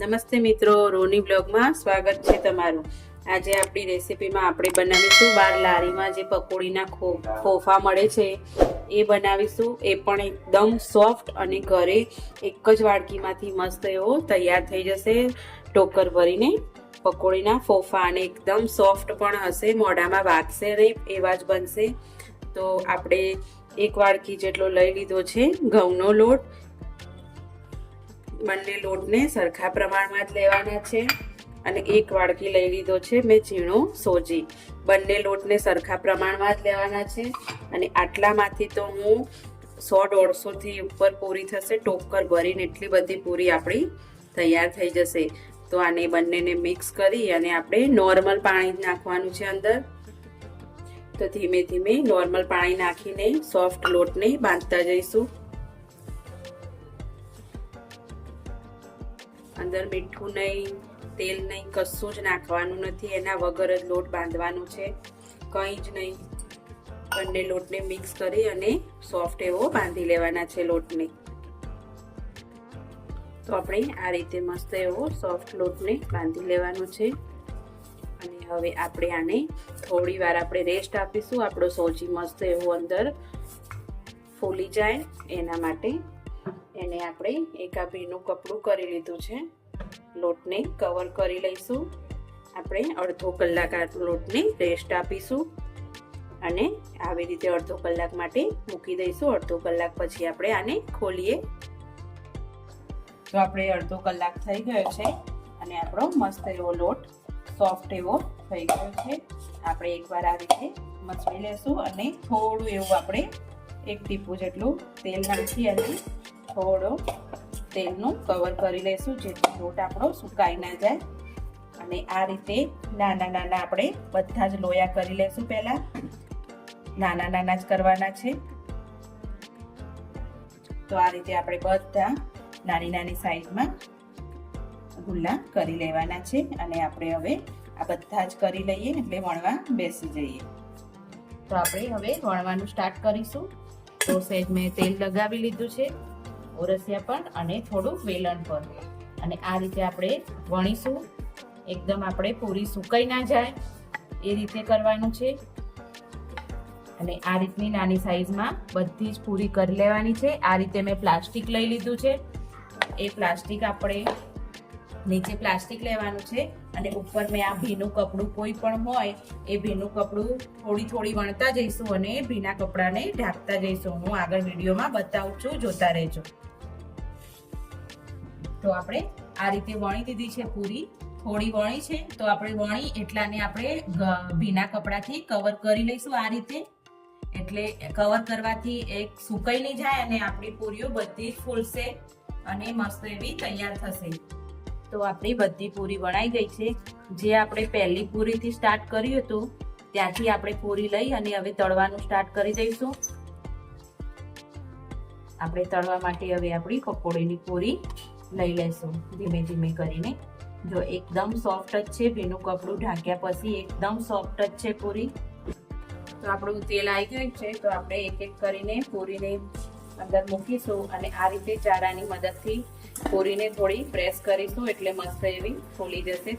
નમસ્તે મિત્રો, રોની બ્લોગમાં સ્વાગત છે તમારું। આજે આપણી રેસીપીમાં આપણે બનાવીશું બાર લારીમાં જે પકોડીના ખોફા મળે છે એ બનાવીશું। એ પણ એકદમ સોફ્ટ અને ઘરે એક જ વાડકીમાંથી મસ્ત એવો તૈયાર થઈ જશે। ટોકર ભરીને પકોડીના ખોફા અને એકદમ સોફ્ટ પણ હશે, મોઢામાં વાગશે નહીં એવા જ બનશે। તો આપણે એક વાડકી જેટલો લઈ લીધો છે ઘઉંનો લોટ। બંને લોટને સરખા પ્રમાણમાં જ લેવાના છે અને એક વાડકી લઈ લીધો છે મેં ઝીણો સોજી। બંને લોટને સરખા પ્રમાણમાં જ લેવાના છે અને આટલામાંથી તો હું 100-150 થી ઉપર પૂરી થશે। ટોકર ભરીને એટલી બધી પૂરી આપણી તૈયાર થઈ જશે। તો આને બંનેને મિક્સ કરી અને આપણે નોર્મલ પાણી નાખવાનું છે અંદર। તો ધીમે ધીમે નોર્મલ પાણી નાખીને સોફ્ટ લોટને બાંધતા જઈશું। અંદર મીઠું નહીં, તેલ નહીં, કશું જ નાખવાનું નથી, એના વગર જ લોટ બાંધવાનો છે, કંઈ જ નહીં। બંને લોટને મિક્સ કરી અને સોફ્ટ એવો બાંધી લેવાના છે લોટને। તો આપણે આ રીતે મસ્ત એવો સોફ્ટ લોટને બાંધી લેવાનો છે અને હવે આપણે આને થોડી વાર આપણે રેસ્ટ આપીશું, આપણો સોજી મસ્ત એવો અંદર ફૂલી જાય એના માટે। એને આપણે એક આ ભીનું કપડું કરી લીધું છે, લોટને કવર કરી લઈશું। આપણે અડધો કલાક આ લોટને રેસ્ટ આપીશું અને આવી રીતે અડધો કલાક માટે મૂકી દઈશું। અડધો કલાક પછી આપણે આને ખોલીએ। તો આપણે અડધો કલાક થઈ ગયો છે અને આપણો મસ્ત એવો લોટ સોફ્ટ એવો થઈ ગયો છે। આપણે એકવાર આ રીતે મસળી લેશું અને થોડું એવું આપણે એક ટીપું જેટલું તેલ નાખી અને થોડો તેલનું કવર કરી લઈશું જેથી લોટ આપણો સુકાઈ ના જાય। અને આ રીતે નાના નાના આપણે બધા જ લોયા કરી લઈશું। પહેલા નાના નાના જ કરવાના છે। તો આ રીતે આપણે બધા નાની નાની સાઈઝમાં ગુલ્લા કરી લેવાના છે અને આપણે હવે આ બધા જ કરી લઈએ એટલે વણવા બેસી જઈએ। તો આપણે હવે વણવાનું સ્ટાર્ટ કરીશું। તો સહેજ મેં તેલ લગાવી લીધું છે ઓરસિયા પર અને થોડું વેલણ પર અને આ રીતે આપણે વણીશું। એકદમ આપણે પૂરી સુકાઈ ના જાય એ રીતે કરવાનું છે અને આ રીતની નાની સાઈઝમાં બધી જ પૂરી કરી લેવાની છે। આ રીતે મેં પ્લાસ્ટિક લઈ લીધું છે, એ પ્લાસ્ટિક આપણે નીચે પ્લાસ્ટિક લેવાનું છે અને ઉપર મેં આ ભીનું કપડું કોઈ પણ હોય એ ભીનું કપડું થોડી થોડી વણતા જઈશું અને ભીના કપડાને ઢાંકતા જઈશું। હું આગળ વિડીયોમાં બતાવું છું, જોતા રહેજો। તો આપણે આ રીતે વણી દીધી છે પૂરી, થોડી વણી છે તો આપણે વણી એટલાને આપણે ભીના કપડાથી કવર કરી લઈશું આ રીતે। એટલે કવર કરવાથી એક સુકાઈ નહીં જાય અને આપણી પૂરીઓ બધી જ ફૂલશે અને મસ્ત એવી તૈયાર થશે। તો આપણી બધી પૂરી વણાઈ ગઈ છે। જે આપણે પહેલી પૂરીથી સ્ટાર્ટ કર્યું હતું ત્યાંથી આપણે પૂરી લઈ અને હવે તળવાનું સ્ટાર્ટ કરી દઈશું। આપણે તળવા માટે હવે આપણી પકોડીની પૂરી લઈ લઈશું ધીમે ધીમે કરીને। જો એકદમ સોફ્ટ જ છે, ભીનું કપડું ઢાંક્યા પછી એકદમ સોફ્ટ જ છે પૂરી। તો આપણું તેલ આવી ગયું છે તો આપણે એક એક કરીને પૂરીને અંદર મૂકીશું અને આ રીતે ચારાની મદદથી પૂરીને થોડી પ્રેસ કરીશું એટલે મસ્ત એવી ફૂલી જશે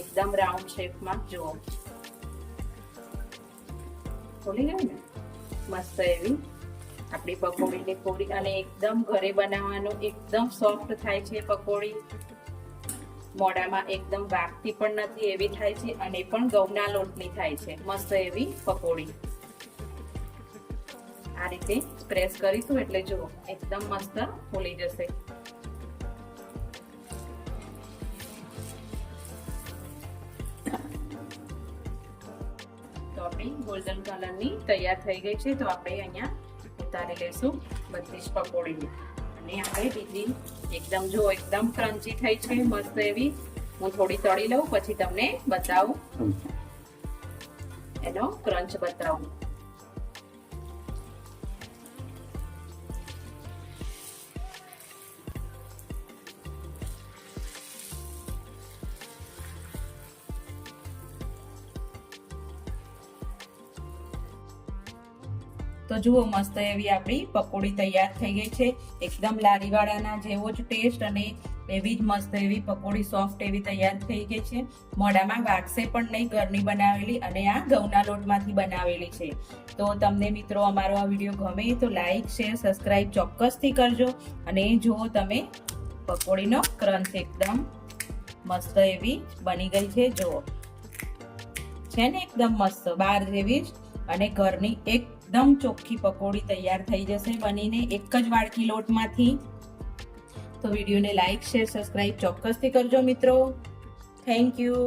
એકદમ રાઉન્ડ શેપમાં। જુઓ ફૂલી ગઈ ને મસ્ત એવી આપણી પકોડીની પૂરી અને એકદમ ઘરે બનાવવાનું એકદમ સોફ્ટ થાય છે પકોડી, મોઢામાં એકદમ વાગતી પણ નથી એવી થાય છે અને પણ ઘઉંના લોટની થાય છે મસ્ત એવી પકોડી। આ રીતે પ્રેસ કરીશું એટલે જુઓ એકદમ મસ્ત ફૂલી જશે। તો આપણી ગોલ્ડન કલરની તૈયાર થઈ ગઈ છે। તો આપણે અહીંયા ઉતારી લઈશું બધી જ પકોડીને અને આપણે બીજી એકદમ જો એકદમ ક્રન્ચી થઈ છે મસ્ત એવી। હું થોડી તળી લઉં પછી તમને બતાવું, એનો ક્રંચ બતાવું। તો જુઓ મસ્ત એવી આપણી પકોડી તૈયાર થઈ ગઈ છે, એકદમ લારીવાળાના જેવો જ ટેસ્ટ અને એવી જ મસ્ત એવી પકોડી સોફ્ટ એવી તૈયાર થઈ ગઈ છે. મોઢામાં વાગશે પણ નહીં, ઘરની બનાવેલી અને આ ઘઉંના લોટમાંથી બનાવેલી છે. તો તમને મિત્રો અમારો આ વિડીયો ગમે તો લાઈક શેર સબસ્ક્રાઇબ ચોક્કસથી કરજો. અને જો તમે પકોડીનો ક્રંચ એકદમ મસ્ત એવી બની ગઈ છે. જો છે ને એકદમ મસ્ત બહાર જેવી જ, અને ઘરની એકદમ ચોખ્ખી પકોડી તૈયાર થઈ જશે બનીને એક જ વાડકી લોટમાંથી. તો વિડીયોને લાઈક શેર સબસ્ક્રાઇબ ચોક્કસથી કરજો મિત્રો. Thank you.